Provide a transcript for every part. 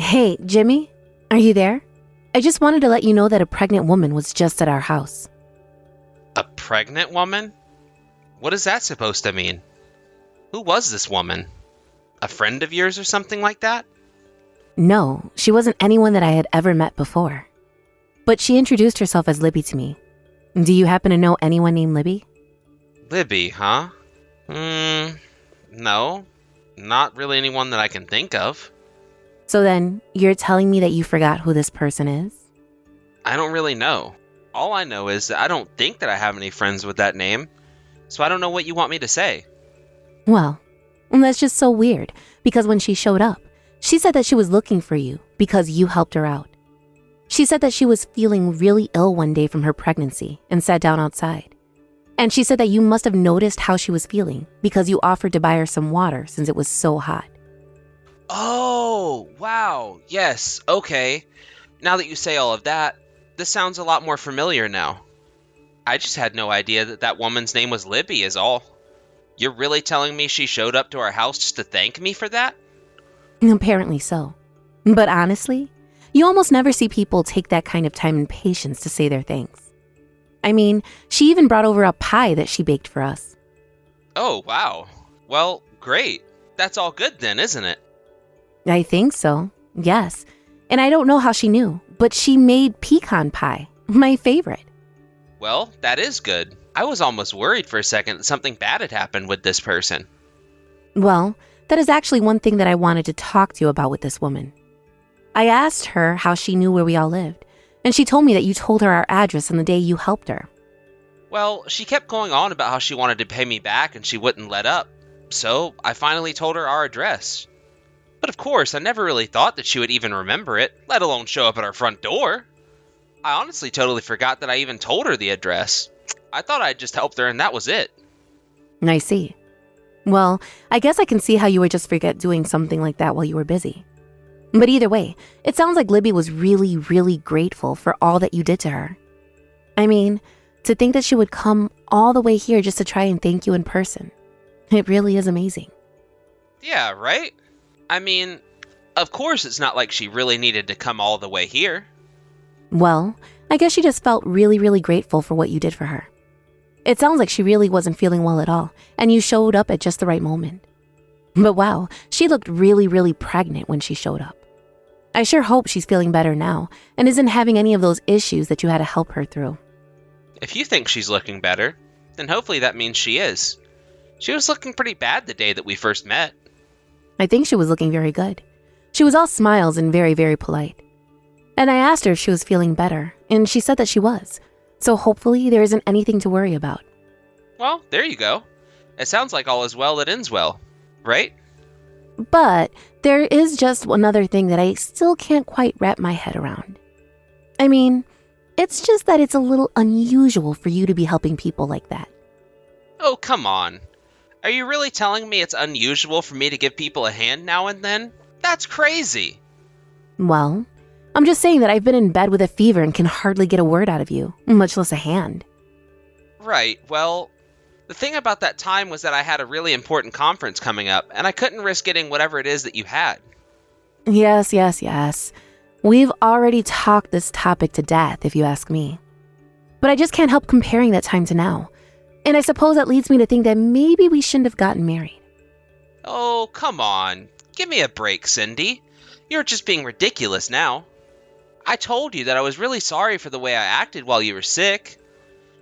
Hey, Jimmy, are you there? I just wanted to let you know that a pregnant woman was just at our house. A pregnant woman? What is that supposed to mean? Who was this woman? A friend of yours or something like that? No, she wasn't anyone that I had ever met before. But she introduced herself as Libby to me. Do you happen to know anyone named Libby? Libby, huh? No. Not really anyone that I can think of. So then, you're telling me that you forgot who this person is? I don't really know. All I know is that I don't think that I have any friends with that name, so I don't know what you want me to say. Well, that's just so weird, because when she showed up, she said that she was looking for you because you helped her out. She said that she was feeling really ill one day from her pregnancy and sat down outside. And she said that you must have noticed how she was feeling because you offered to buy her some water since it was so hot. Oh, wow. Yes, okay. Now that you say all of that, this sounds a lot more familiar now. I just had no idea that that woman's name was Libby is all. You're really telling me she showed up to our house just to thank me for that? Apparently so. But honestly, you almost never see people take that kind of time and patience to say their thanks. I mean, she even brought over a pie that she baked for us. Oh, wow. Well, great. That's all good then, isn't it? I think so, yes. And I don't know how she knew, but she made pecan pie, my favorite. Well, that is good. I was almost worried for a second that something bad had happened with this person. Well, that is actually one thing that I wanted to talk to you about with this woman. I asked her how she knew where we all lived, and she told me that you told her our address on the day you helped her. Well, she kept going on about how she wanted to pay me back and she wouldn't let up. So I finally told her our address. But of course, I never really thought that she would even remember it, let alone show up at our front door. I honestly totally forgot that I even told her the address. I thought I'd just helped her and that was it. I see. Well, I guess I can see how you would just forget doing something like that while you were busy. But either way, it sounds like Libby was really, really grateful for all that you did to her. I mean, to think that she would come all the way here just to try and thank you in person. It really is amazing. Yeah, right? I mean, of course it's not like she really needed to come all the way here. Well, I guess she just felt really, really grateful for what you did for her. It sounds like she really wasn't feeling well at all, and you showed up at just the right moment. But wow, she looked really, really pregnant when she showed up. I sure hope she's feeling better now and isn't having any of those issues that you had to help her through. If you think she's looking better, then hopefully that means she is. She was looking pretty bad the day that we first met. I think she was looking very good. She was all smiles and very, very polite. And I asked her if she was feeling better, and she said that she was. So hopefully there isn't anything to worry about. Well, there you go. It sounds like all is well that ends well, right? But there is just another thing that I still can't quite wrap my head around. I mean, it's just that it's a little unusual for you to be helping people like that. Oh, come on. Are you really telling me it's unusual for me to give people a hand now and then? That's crazy. Well, I'm just saying that I've been in bed with a fever and can hardly get a word out of you, much less a hand. Right, well, the thing about that time was that I had a really important conference coming up, and I couldn't risk getting whatever it is that you had. Yes. We've already talked this topic to death, if you ask me. But I just can't help comparing that time to now. And I suppose that leads me to think that maybe we shouldn't have gotten married. Oh, come on. Give me a break, Cindy. You're just being ridiculous now. I told you that I was really sorry for the way I acted while you were sick.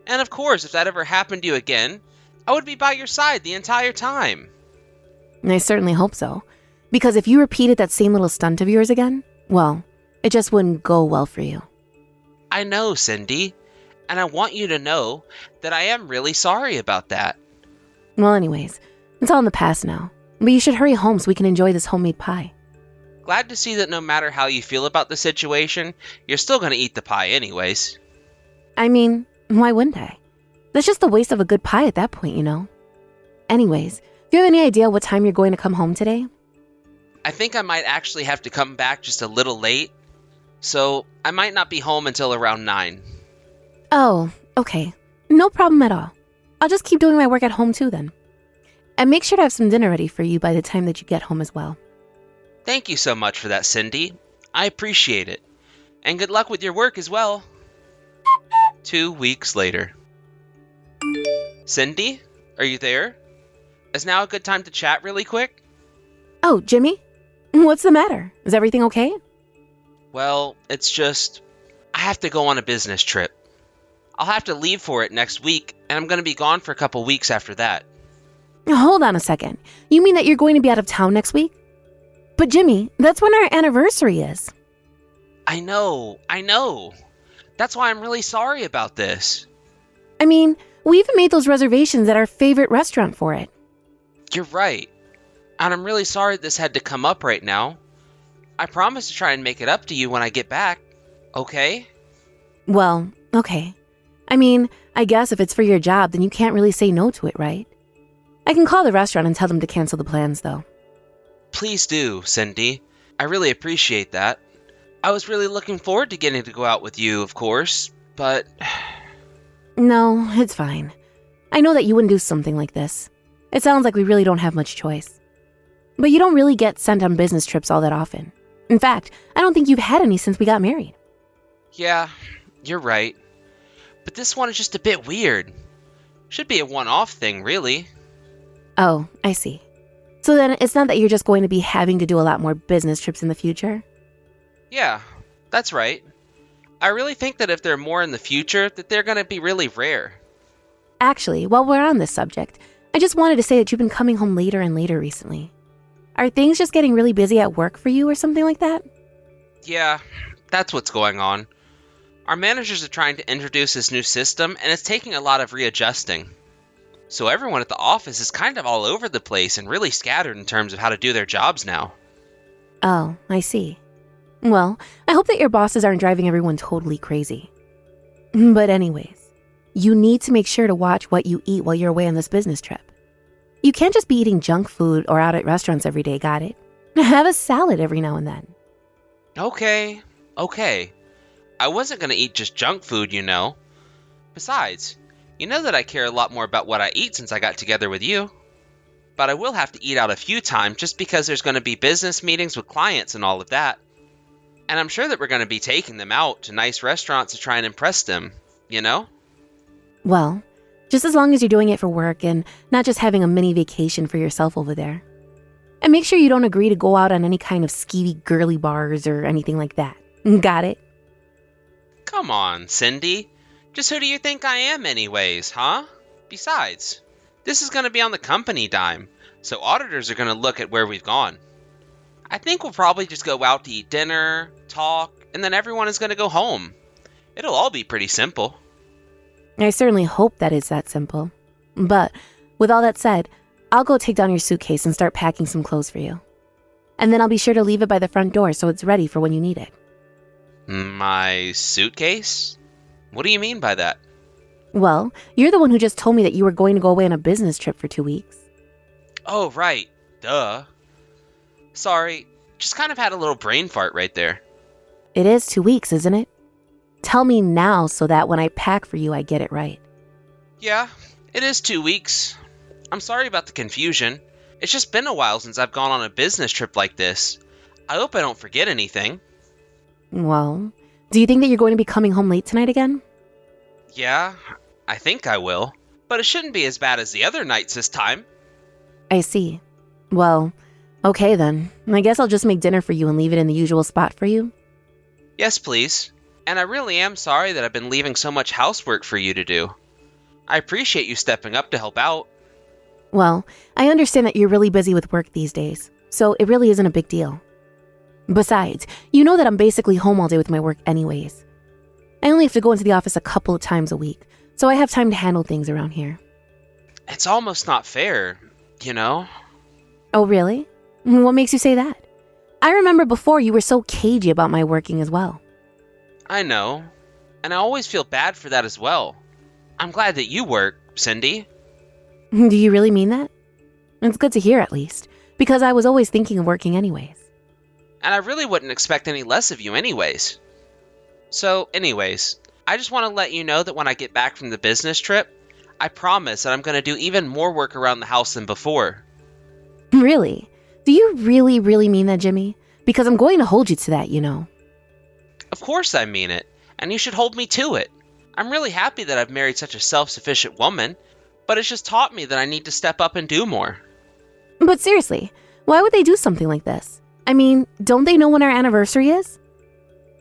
And of course, if that ever happened to you again, I would be by your side the entire time. I certainly hope so. Because if you repeated that same little stunt of yours again, well, it just wouldn't go well for you. I know, Cindy. And I want you to know that I am really sorry about that. Well, anyways, it's all in the past now. But you should hurry home so we can enjoy this homemade pie. Glad to see that no matter how you feel about the situation, you're still going to eat the pie anyways. I mean, why wouldn't I? That's just a waste of a good pie at that point, you know. Anyways, do you have any idea what time you're going to come home today? I think I might actually have to come back just a little late, so I might not be home until around 9. Oh, okay. No problem at all. I'll just keep doing my work at home too then. And make sure to have some dinner ready for you by the time that you get home as well. Thank you so much for that, Cindy. I appreciate it. And good luck with your work as well. 2 weeks later. Cindy, are you there? Is now a good time to chat really quick? Oh, Jimmy? What's the matter? Is everything okay? Well, it's just, I have to go on a business trip. I'll have to leave for it next week, and I'm going to be gone for a couple weeks after that. Hold on a second. You mean that you're going to be out of town next week? But Jimmy, that's when our anniversary is. I know. That's why I'm really sorry about this. I mean, we even made those reservations at our favorite restaurant for it. You're right. And I'm really sorry this had to come up right now. I promise to try and make it up to you when I get back. Okay? Well, okay. I mean, I guess if it's for your job, then you can't really say no to it, right? I can call the restaurant and tell them to cancel the plans, though. Please do, Cindy. I really appreciate that. I was really looking forward to getting to go out with you, of course, but... No, it's fine. I know that you wouldn't do something like this. It sounds like we really don't have much choice. But you don't really get sent on business trips all that often. In fact, I don't think you've had any since we got married. Yeah, you're right. But this one is just a bit weird. Should be a one-off thing, really. Oh, I see. So then it's not that you're just going to be having to do a lot more business trips in the future? Yeah, that's right. I really think that if there are more in the future, that they're going to be really rare. Actually, while we're on this subject, I just wanted to say that you've been coming home later and later recently. Are things just getting really busy at work for you or something like that? Yeah, that's what's going on. Our managers are trying to introduce this new system, and it's taking a lot of readjusting. So everyone at the office is kind of all over the place and really scattered in terms of how to do their jobs now. Oh, I see. Well, I hope that your bosses aren't driving everyone totally crazy. But anyways, you need to make sure to watch what you eat while you're away on this business trip. You can't just be eating junk food or out at restaurants every day, got it? Have a salad every now and then. Okay. I wasn't going to eat just junk food, you know. Besides, you know that I care a lot more about what I eat since I got together with you. But I will have to eat out a few times just because there's going to be business meetings with clients and all of that. And I'm sure that we're going to be taking them out to nice restaurants to try and impress them, you know? Well, just as long as you're doing it for work and not just having a mini vacation for yourself over there. And make sure you don't agree to go out on any kind of skeevy girly bars or anything like that. Got it? Come on, Cindy. Just who do you think I am anyways, huh? Besides, this is going to be on the company dime, so auditors are going to look at where we've gone. I think we'll probably just go out to eat dinner, talk, and then everyone is going to go home. It'll all be pretty simple. I certainly hope that it's that simple. But with all that said, I'll go take down your suitcase and start packing some clothes for you. And then I'll be sure to leave it by the front door so it's ready for when you need it. My suitcase? What do you mean by that? Well, you're the one who just told me that you were going to go away on a business trip for 2 weeks. Oh, right. Duh. Sorry, just kind of had a little brain fart right there. It is 2 weeks, isn't it? Tell me now so that when I pack for you, I get it right. Yeah, it is 2 weeks. I'm sorry about the confusion. It's just been a while since I've gone on a business trip like this. I hope I don't forget anything. Well, do you think that you're going to be coming home late tonight again? Yeah, I think I will. But it shouldn't be as bad as the other nights this time. I see. Well, okay then. I guess I'll just make dinner for you and leave it in the usual spot for you. Yes, please. And I really am sorry that I've been leaving so much housework for you to do. I appreciate you stepping up to help out. Well, I understand that you're really busy with work these days, so it really isn't a big deal. Besides, you know that I'm basically home all day with my work anyways. I only have to go into the office a couple of times a week, so I have time to handle things around here. It's almost not fair, you know? Oh, really? What makes you say that? I remember before you were so cagey about my working as well. I know. And I always feel bad for that as well. I'm glad that you work, Cindy. Do you really mean that? It's good to hear at least, because I was always thinking of working anyways. And I really wouldn't expect any less of you anyways. So, anyways, I just want to let you know that when I get back from the business trip, I promise that I'm going to do even more work around the house than before. Really? Do you really mean that, Jimmy? because I'm going to hold you to that, you know. Of course I mean it, and you should hold me to it. I'm really happy that I've married such a self-sufficient woman, but it's just taught me that I need to step up and do more. But seriously, why would they do something like this? I mean, don't they know when our anniversary is?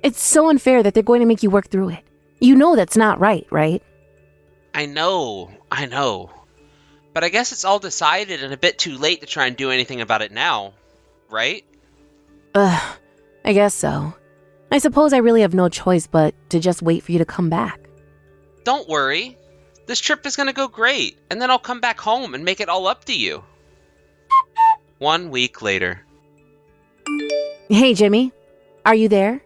It's so unfair that they're going to make you work through it. You know that's not right, right? I know. But I guess it's all decided and a bit too late to try and do anything about it now, right? Ugh, I guess so. I suppose I really have no choice but to just wait for you to come back. Don't worry. This trip is gonna go great, and then I'll come back home and make it all up to you. 1 week later. Hey, Jimmy. Are you there?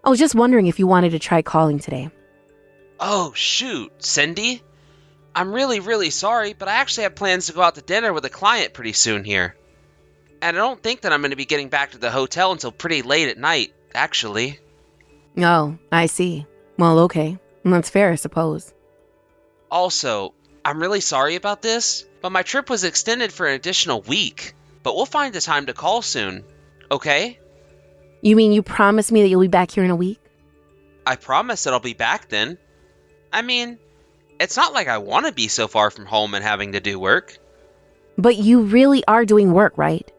I was just wondering if you wanted to try calling today. Oh, shoot, Cindy? I'm really sorry, but I actually have plans to go out to dinner with a client pretty soon here. And I don't think that I'm going to be getting back to the hotel until pretty late at night, actually. Oh, I see. Well, okay. That's fair, I suppose. Also, I'm really sorry about this, but my trip was extended for an additional week. But we'll find the time to call soon, okay? You mean you promised me that you'll be back here in a week? I promise that I'll be back then. I mean, it's not like I want to be so far from home and having to do work. But you really are doing work, right?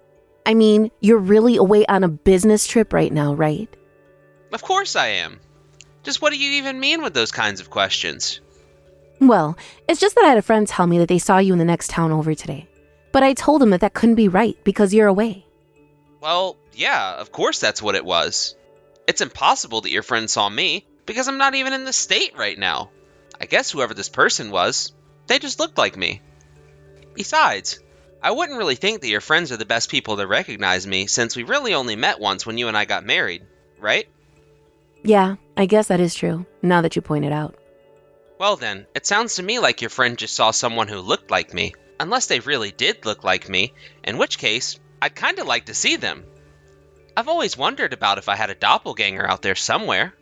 I mean, you're really away on a business trip right now, right? Of course I am. Just what do you even mean with those kinds of questions? Well, it's just that I had a friend tell me that they saw you in the next town over today. But I told them that that couldn't be right because you're away. Well, yeah, of course that's what it was. It's impossible that your friend saw me because I'm not even in the state right now. I guess whoever this person was, they just looked like me. Besides, I wouldn't really think that your friends are the best people to recognize me since we really only met once when you and I got married, right? Yeah, I guess that is true, now that you point it out. Well then, it sounds to me like your friend just saw someone who looked like me. Unless they really did look like me, in which case, I'd kinda like to see them. I've always wondered about if I had a doppelganger out there somewhere.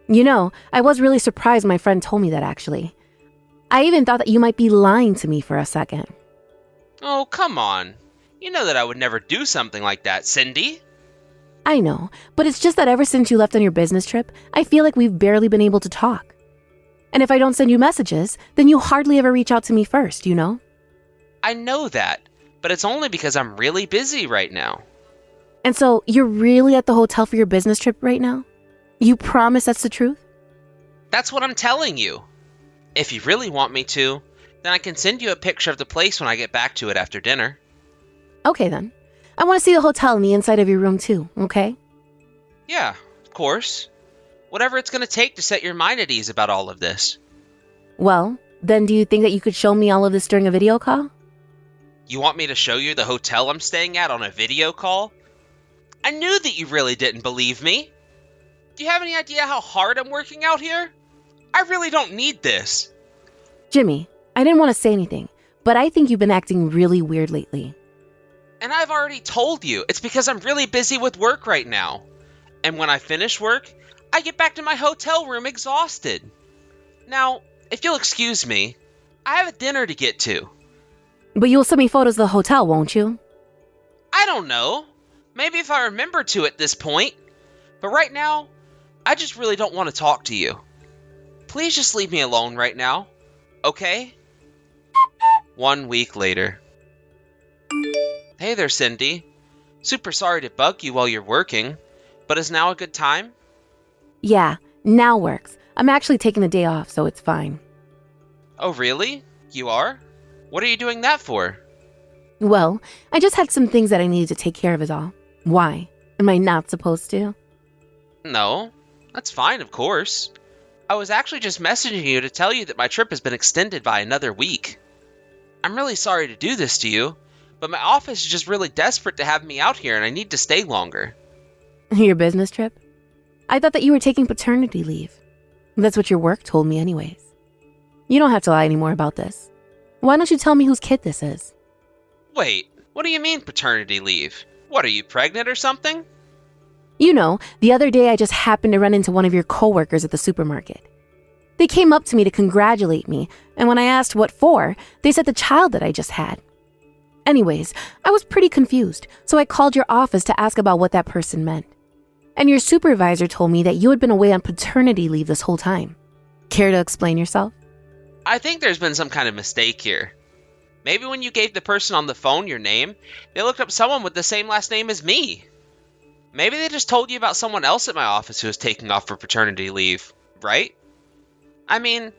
You know, I was really surprised my friend told me that actually. I even thought that you might be lying to me for a second. Oh, come on. You know that I would never do something like that, Cindy. I know, but it's just that ever since you left on your business trip, I feel like we've barely been able to talk. And if I don't send you messages, then you hardly ever reach out to me first, you know? I know that, but it's only because I'm really busy right now. And so, you're really at the hotel for your business trip right now? You promise that's the truth? That's what I'm telling you. If you really want me to, then I can send you a picture of the place when I get back to it after dinner. Okay then. I want to see the hotel and the inside of your room too, okay? Yeah, of course. Whatever it's gonna take to set your mind at ease about all of this. Well, then do you think that you could show me all of this during a video call? You want me to show you the hotel I'm staying at on a video call? I knew that you really didn't believe me. Do you have any idea how hard I'm working out here? I really don't need this. Jimmy, I didn't want to say anything, but I think you've been acting really weird lately. And I've already told you, it's because I'm really busy with work right now. And when I finish work, I get back to my hotel room exhausted. Now, if you'll excuse me, I have a dinner to get to. But you'll send me photos of the hotel, won't you? I don't know. Maybe if I remember to at this point. But right now, I just really don't want to talk to you. Please just leave me alone right now, okay? 1 week later. Hey there, Cindy. Super sorry to bug you while you're working, but is now a good time? Yeah, now works. I'm actually taking the day off, so it's fine. Oh, really? You are? What are you doing that for? Well, I just had some things that I needed to take care of is all. Why? Am I not supposed to? No, that's fine, of course. I was actually just messaging you to tell you that my trip has been extended by another week. I'm really sorry to do this to you, but my office is just really desperate to have me out here and I need to stay longer. Your business trip? I thought that you were taking paternity leave. That's what your work told me anyways. You don't have to lie anymore about this. Why don't you tell me whose kid this is? Wait, what do you mean paternity leave? What, are you pregnant or something? You know, the other day I just happened to run into one of your coworkers at the supermarket. They came up to me to congratulate me, and when I asked what for, they said the child that I just had. Anyways, I was pretty confused, so I called your office to ask about what that person meant. And your supervisor told me that you had been away on paternity leave this whole time. Care to explain yourself? I think there's been some kind of mistake here. Maybe when you gave the person on the phone your name, they looked up someone with the same last name as me. Maybe they just told you about someone else at my office who was taking off for paternity leave, right? I mean,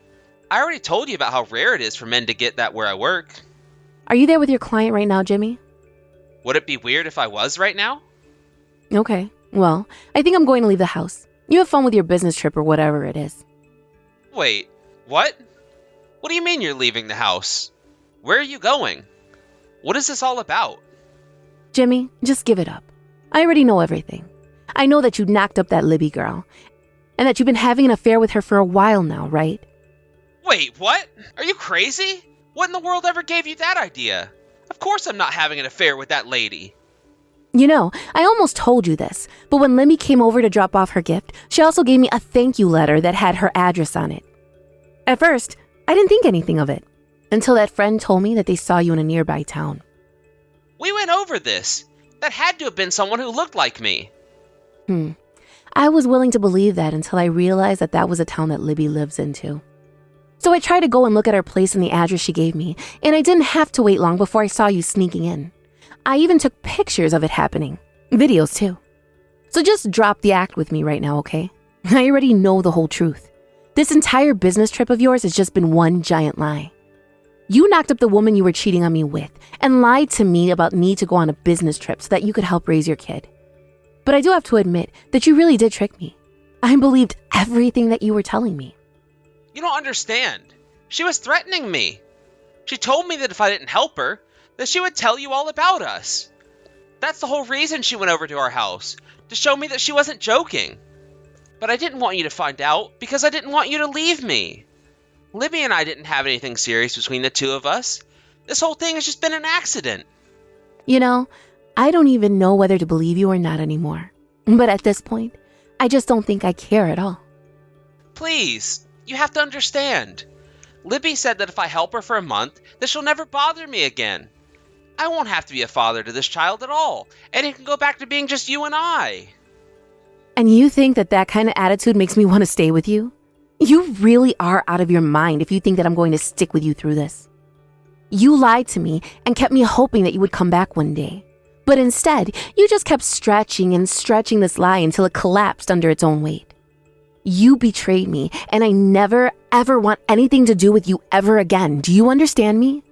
I already told you about how rare it is for men to get that where I work. Are you there with your client right now, Jimmy? Would it be weird if I was right now? Okay, well, I think I'm going to leave the house. You have fun with your business trip or whatever it is. Wait, what? What do you mean you're leaving the house? Where are you going? What is this all about? Jimmy, just give it up. I already know everything. I know that you knocked up that Libby girl, and that you've been having an affair with her for a while now, right? Wait, what? Are you crazy? What in the world ever gave you that idea? Of course I'm not having an affair with that lady. You know, I almost told you this, but when Libby came over to drop off her gift, she also gave me a thank you letter that had her address on it. At first, I didn't think anything of it, until that friend told me that they saw you in a nearby town. We went over this. That had to have been someone who looked like me. I was willing to believe that until I realized that that was a town that Libby lives in too. So I tried to go and look at her place and the address she gave me, and I didn't have to wait long before I saw you sneaking in. I even took pictures of it happening. Videos too. So just drop the act with me right now, okay? I already know the whole truth. This entire business trip of yours has just been one giant lie. You knocked up the woman you were cheating on me with and lied to me about need to go on a business trip so that you could help raise your kid. But I do have to admit that you really did trick me. I believed everything that you were telling me. You don't understand. She was threatening me. She told me that if I didn't help her, that she would tell you all about us. That's the whole reason she went over to our house, to show me that she wasn't joking. But I didn't want you to find out because I didn't want you to leave me. Libby and I didn't have anything serious between the two of us. This whole thing has just been an accident. You know, I don't even know whether to believe you or not anymore. But at this point, I just don't think I care at all. Please, you have to understand. Libby said that if I help her for a month, that she'll never bother me again. I won't have to be a father to this child at all, and it can go back to being just you and I. And you think that that kind of attitude makes me want to stay with you? You really are out of your mind if you think that I'm going to stick with you through this. You lied to me and kept me hoping that you would come back one day. But instead, you just kept stretching and stretching this lie until it collapsed under its own weight. You betrayed me, and I never, ever want anything to do with you ever again. Do you understand me?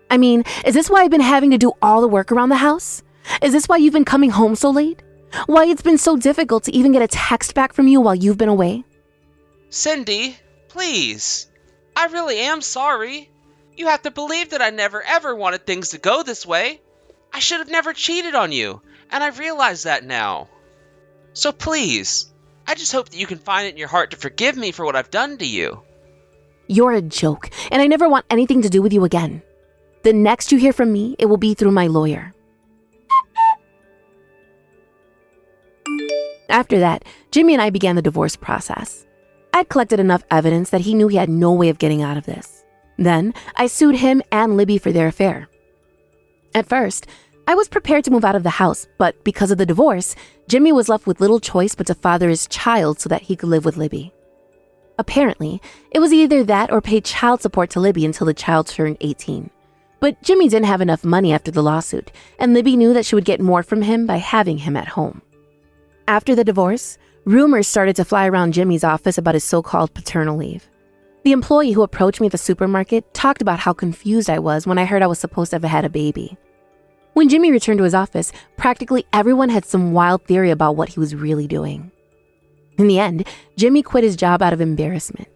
I mean, is this why I've been having to do all the work around the house? Is this why you've been coming home so late? Why it's been so difficult to even get a text back from you while you've been away? Cindy, please. I really am sorry. You have to believe that I never ever wanted things to go this way. I should have never cheated on you, and I realize that now. So please, I just hope that you can find it in your heart to forgive me for what I've done to you. You're a joke, and I never want anything to do with you again. The next you hear from me, it will be through my lawyer. After that, Jimmy and I began the divorce process. I'd collected enough evidence that he knew he had no way of getting out of this. Then, I sued him and Libby for their affair. At first, I was prepared to move out of the house, but because of the divorce, Jimmy was left with little choice but to father his child so that he could live with Libby. Apparently, it was either that or pay child support to Libby until the child turned 18. But Jimmy didn't have enough money after the lawsuit, and Libby knew that she would get more from him by having him at home. After the divorce, rumors started to fly around Jimmy's office about his so-called paternal leave. The employee who approached me at the supermarket talked about how confused I was when I heard I was supposed to have had a baby. When Jimmy returned to his office, practically everyone had some wild theory about what he was really doing. In the end, Jimmy quit his job out of embarrassment.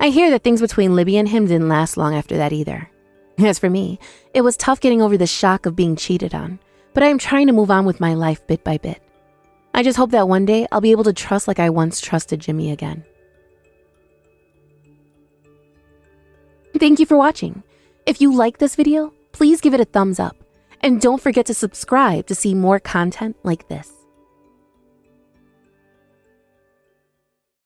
I hear that things between Libby and him didn't last long after that either. As for me, it was tough getting over the shock of being cheated on, but I am trying to move on with my life bit by bit. I just hope that one day I'll be able to trust like I once trusted Jimmy again. Thank you for watching. If you like this video, please give it a thumbs up. And don't forget to subscribe to see more content like this.